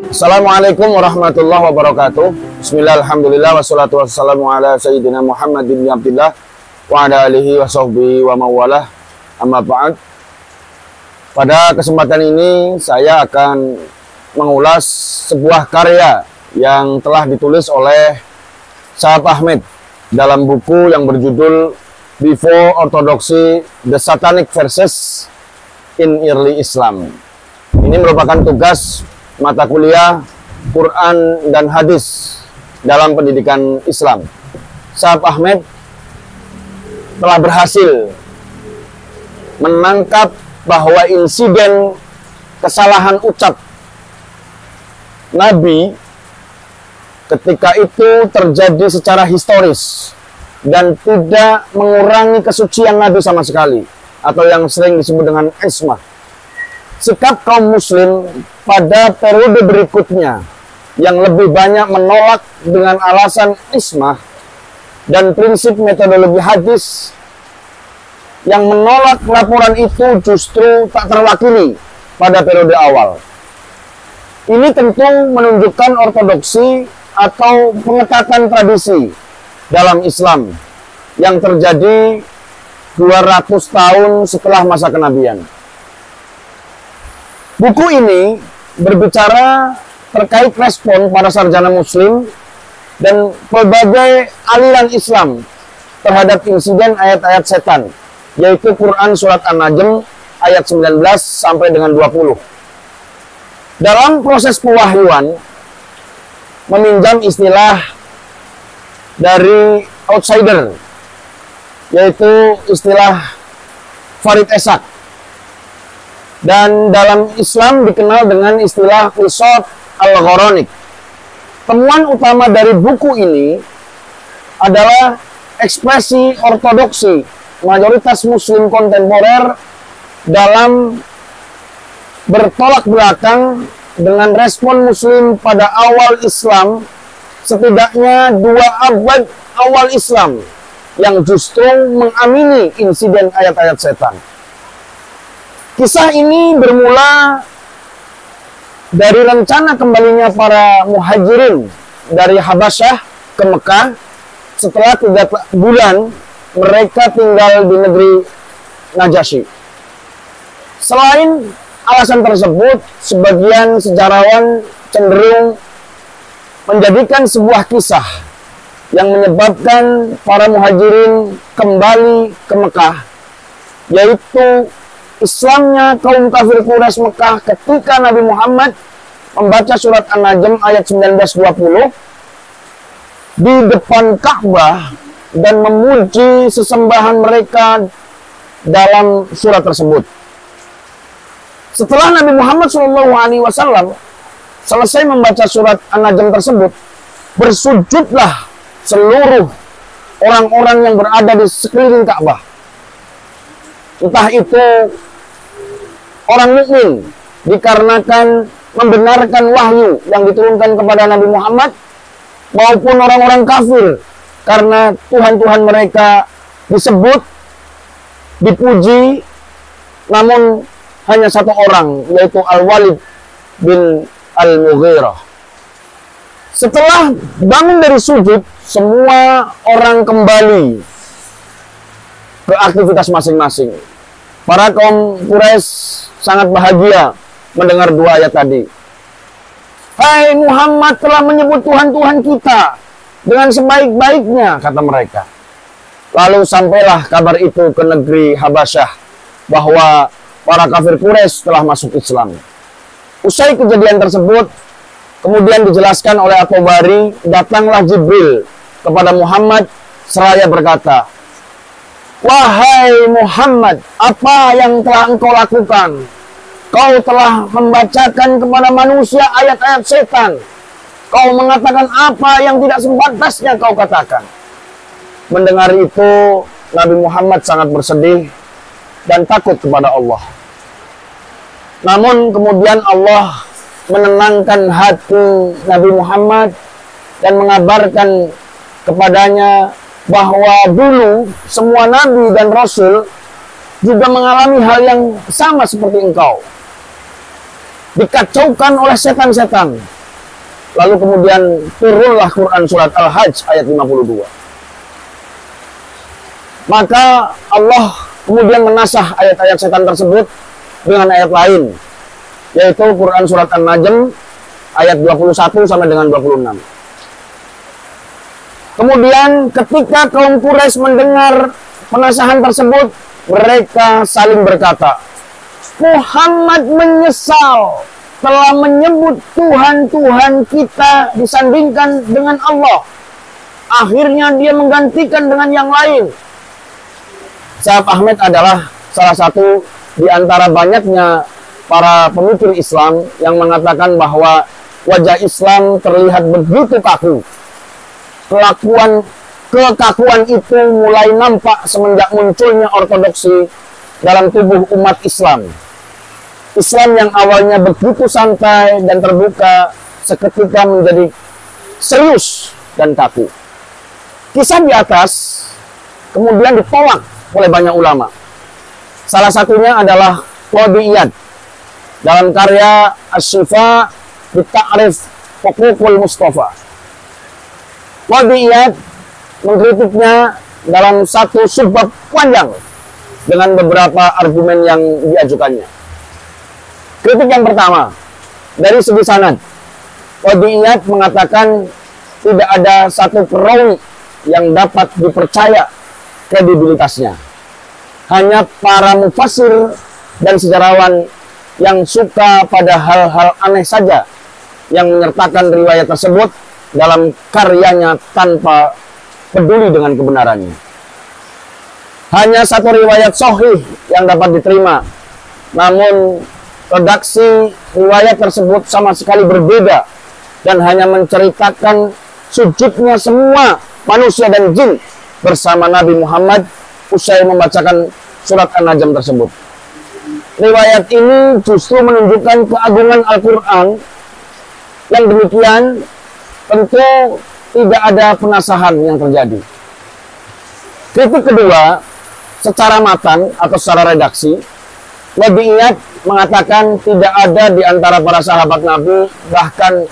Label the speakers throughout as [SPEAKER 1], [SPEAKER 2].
[SPEAKER 1] Assalamualaikum warahmatullahi wabarakatuh. Bismillah, alhamdulillah, wassalatu wassalamu ala sayyidina Muhammad bin Abdillah wa ala alihi wa sahbihi wa mawalah, amma ba'd. Pada kesempatan ini saya akan mengulas sebuah karya yang telah ditulis oleh Syahab Ahmed dalam buku yang berjudul Before Orthodoxy: The Satanic Verses in Early Islam. Ini merupakan tugas mata kuliah Quran dan Hadis dalam pendidikan Islam. Syahab Ahmed telah berhasil menangkap bahwa insiden kesalahan ucap Nabi ketika itu terjadi secara historis dan tidak mengurangi kesucian Nabi sama sekali, atau yang sering disebut dengan ismah. Sikap kaum muslim pada periode berikutnya yang lebih banyak menolak dengan alasan ismah dan prinsip metodologi hadis, yang menolak laporan itu justru tak terwakili pada periode awal. Ini tentu menunjukkan ortodoksi atau pengetatan tradisi dalam Islam yang terjadi 200 tahun setelah masa kenabian. Buku ini berbicara terkait respon para sarjana muslim dan berbagai aliran Islam terhadap insiden ayat-ayat setan, yaitu Quran Surat An-Najm ayat 19 sampai dengan 20. Dalam proses pewahyuan, meminjam istilah dari outsider, yaitu istilah Farid Esak, dan dalam Islam dikenal dengan istilah Qisas al-Ghoronik. Temuan utama dari buku ini adalah ekspresi ortodoksi mayoritas muslim kontemporer dalam bertolak belakang dengan respon muslim pada awal Islam, setidaknya 2 abad awal Islam, yang justru mengamini insiden ayat-ayat setan. Kisah ini bermula dari rencana kembalinya para muhajirin dari Habasyah ke Mekah setelah 3 bulan mereka tinggal di negeri Najasyi. Selain alasan tersebut, sebagian sejarawan cenderung menjadikan sebuah kisah yang menyebabkan para muhajirin kembali ke Mekah, yaitu Islamnya kaum kafir Quraisy Mekah ketika Nabi Muhammad membaca surat An-Najm ayat 19-20 di depan Ka'bah dan memuji sesembahan mereka dalam surat tersebut. Setelah Nabi Muhammad SAW selesai membaca surat An-Najm tersebut, bersujudlah seluruh orang-orang yang berada di sekeliling Ka'bah. Entah itu orang mukmin dikarenakan membenarkan wahyu yang diturunkan kepada Nabi Muhammad, maupun orang-orang kafir karena Tuhan-Tuhan mereka disebut, dipuji, namun hanya satu orang, yaitu Al-Walid bin Al-Mughirah. Setelah bangun dari sujud, semua orang kembali ke aktivitas masing-masing. Para kaum Quraisy sangat bahagia mendengar 2 ayat tadi. Hai Muhammad telah menyebut Tuhan-Tuhan kita dengan sebaik-baiknya, kata mereka. Lalu sampailah kabar itu ke negeri Habasyah bahwa para kafir Quraisy telah masuk Islam. Usai kejadian tersebut, kemudian dijelaskan oleh At-Tabari, datanglah Jibril kepada Muhammad seraya berkata, "Wahai Muhammad, apa yang telah engkau lakukan? Kau telah membacakan kepada manusia ayat-ayat setan. Kau mengatakan apa yang tidak sepantasnya kau katakan." Mendengar itu, Nabi Muhammad sangat bersedih dan takut kepada Allah. Namun kemudian Allah menenangkan hati Nabi Muhammad dan mengabarkan kepadanya bahwa dulu semua nabi dan rasul juga mengalami hal yang sama seperti engkau. Dikacaukan oleh setan-setan lalu kemudian turunlah Quran surat Al-Hajj ayat 52. Maka Allah kemudian menasah ayat-ayat setan tersebut dengan ayat lain, yaitu Quran surat An-Najm ayat 21 sampai dengan 26. Kemudian ketika kaum Quraisy mendengar penasahan tersebut, mereka saling berkata, Muhammad menyesal telah menyebut Tuhan-Tuhan kita disandingkan dengan Allah. Akhirnya dia menggantikan dengan yang lain. Syekh Ahmed adalah salah satu di antara banyaknya para pemikir Islam yang mengatakan bahwa wajah Islam terlihat begitu kaku. Kekakuan itu mulai nampak semenjak munculnya ortodoksi dalam tubuh umat Islam. Islam yang awalnya begitu santai dan terbuka seketika menjadi serius dan kaku. Kisah di atas kemudian ditolak oleh banyak ulama. Salah satunya adalah Qadhi Iyad dalam karya Asy-Syifa bi Ta'rif Huququl Mustafa. Qadhi Iyad mengkritiknya dalam satu subbab panjang dengan beberapa argumen yang diajukannya. Kritik yang pertama, dari segi sanad, Qadhi Iyad mengatakan tidak ada satu perawi yang dapat dipercaya kredibilitasnya. Hanya para mufassir dan sejarawan yang suka pada hal-hal aneh saja yang menyertakan riwayat tersebut dalam karyanya tanpa peduli dengan kebenarannya. Hanya satu riwayat sahih yang dapat diterima, namun redaksi riwayat tersebut sama sekali berbeda dan hanya menceritakan sujudnya semua manusia dan jin bersama Nabi Muhammad usai membacakan surat An-Najm tersebut. Riwayat ini justru menunjukkan keagungan Al-Quran. Yang demikian tentu tidak ada penasahan yang terjadi. Kritik kedua, secara matan atau secara redaksi, Qadhi Iyad mengatakan tidak ada di antara para sahabat Nabi, bahkan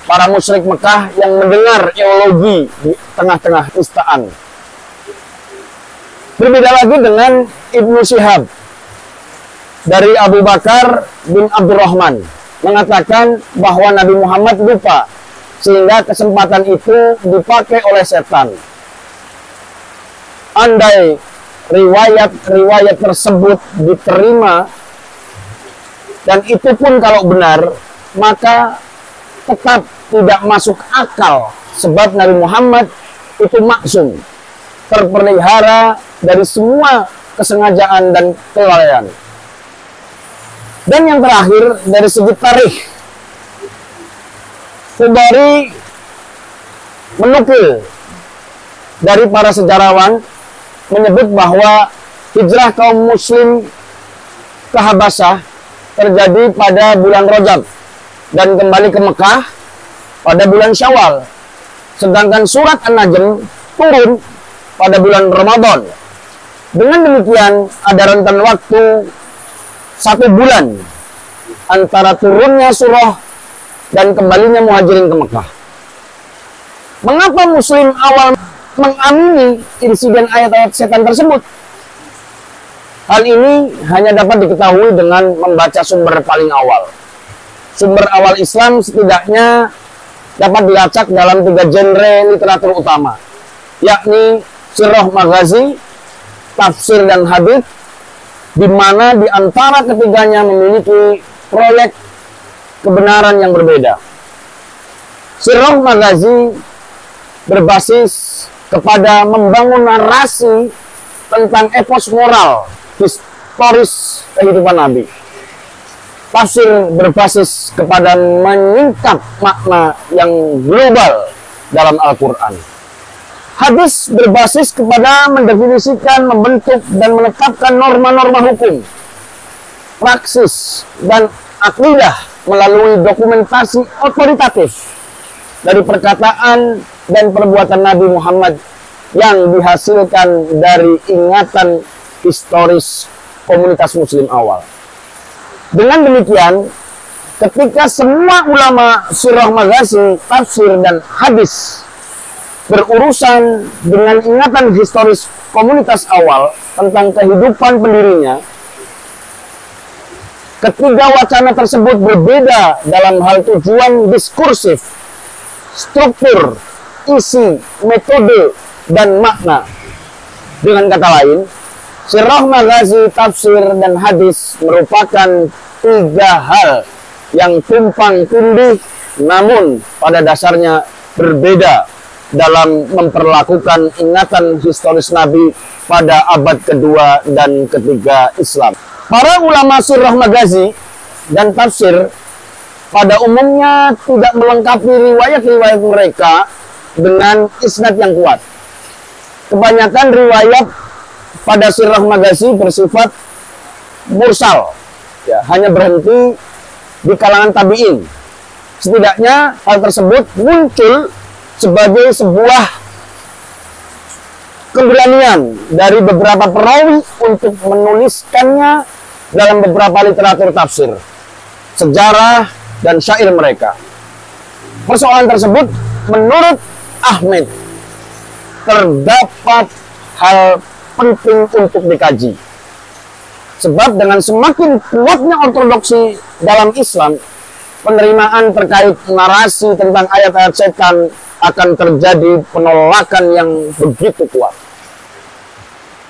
[SPEAKER 1] para musyrik Mekah yang mendengar teologi di tengah-tengah istaan. Berbeda lagi dengan Ibnu Syihab dari Abu Bakar bin Abdurrahman mengatakan bahwa Nabi Muhammad lupa sehingga kesempatan itu dipakai oleh setan. Andai riwayat tersebut diterima, dan itu pun kalau benar, maka tetap tidak masuk akal, sebab Nabi Muhammad itu maksum, terpelihara dari semua kesengajaan dan kelalaian. Dan yang terakhir, dari segi tarikh, Tabari menukil dari para sejarawan menyebut bahwa hijrah kaum muslim ke Habasyah terjadi pada bulan Rajab dan kembali ke Mekah pada bulan Syawal. Sedangkan surat An-Najm turun pada bulan Ramadan. Dengan demikian ada rentan waktu 1 bulan antara turunnya surah dan kembalinya Muhajirin ke Mekah. Mengapa muslim awal mengamini insiden ayat-ayat setan tersebut? Hal ini hanya dapat diketahui dengan membaca sumber paling awal. Sumber awal Islam setidaknya dapat dilacak dalam 3 genre literatur utama, yakni sirah maghazi, tafsir dan hadits, di mana di antara ketiganya memiliki proyek kebenaran yang berbeda. Sirah maghazi berbasis kepada membangun narasi tentang epos moral historis kehidupan Nabi. Tafsir berbasis kepada menyingkap makna yang global dalam Al-Quran. Hadis berbasis kepada mendefinisikan, membentuk, dan menetapkan norma-norma hukum, praksis, dan akidah melalui dokumentasi otoritatif dari perkataan dan perbuatan Nabi Muhammad yang dihasilkan dari ingatan historis komunitas muslim awal. Dengan demikian, ketika semua ulama sirah maghazi, tafsir, dan hadis berurusan dengan ingatan historis komunitas awal tentang kehidupan pendirinya, ketiga wacana tersebut berbeda dalam hal tujuan diskursif, struktur, isi, metode, dan makna. Dengan kata lain, sirah maghazi, tafsir, dan hadis merupakan tiga hal yang tumpang tindih namun pada dasarnya berbeda dalam memperlakukan ingatan historis Nabi pada abad kedua dan ketiga Islam. Para ulama sirah maghazi dan tafsir pada umumnya tidak melengkapi riwayat-riwayat mereka dengan isnad yang kuat. Kebanyakan riwayat pada sirah maghazi bersifat mursal, ya, hanya berhenti di kalangan tabi'in. Setidaknya hal tersebut muncul sebagai sebuah keberanian dari beberapa perawi untuk menuliskannya dalam beberapa literatur tafsir, sejarah, dan syair mereka. Persoalan tersebut menurut Ahmed terdapat hal penting untuk dikaji. Sebab dengan semakin kuatnya ortodoksi dalam Islam, penerimaan terkait narasi tentang ayat-ayat setan akan terjadi penolakan yang begitu kuat.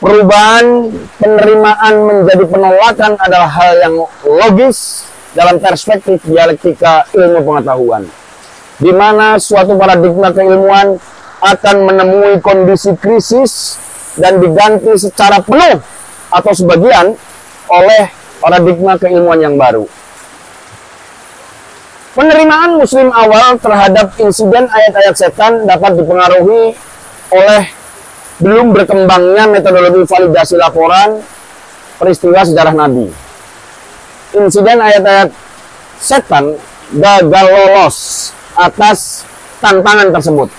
[SPEAKER 1] Perubahan penerimaan menjadi penolakan adalah hal yang logis dalam perspektif dialektika ilmu pengetahuan, di mana suatu paradigma keilmuan akan menemui kondisi krisis dan diganti secara penuh atau sebagian oleh paradigma keilmuan yang baru. Penerimaan muslim awal terhadap insiden ayat-ayat setan dapat dipengaruhi oleh belum berkembangnya metodologi validasi laporan peristiwa sejarah Nabi. Insiden ayat-ayat setan gagal lolos atas tantangan tersebut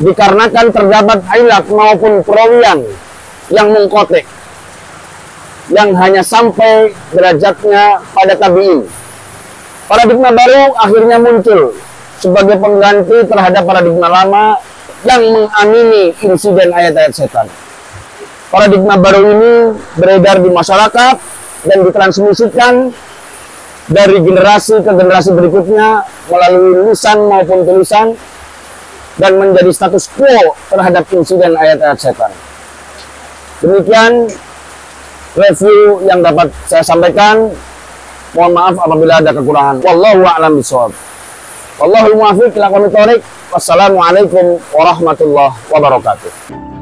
[SPEAKER 1] dikarenakan terdapat hilaf maupun perawian yang mengkotek yang hanya sampai derajatnya pada tabi'in. Paradigma baru akhirnya muncul sebagai pengganti terhadap paradigma lama yang mengamini insiden ayat-ayat setan. Paradigma baru ini beredar di masyarakat dan ditransmisikan dari generasi ke generasi berikutnya melalui lisan maupun tulisan dan menjadi status quo terhadap insiden ayat-ayat setan. Demikian review yang dapat saya sampaikan. Mohon maaf apabila ada kekurangan. Wallahu a'lam bishawab. Wallahul muwaffiq ila aqwamit thoriq. Wassalamualaikum warahmatullahi wabarakatuh.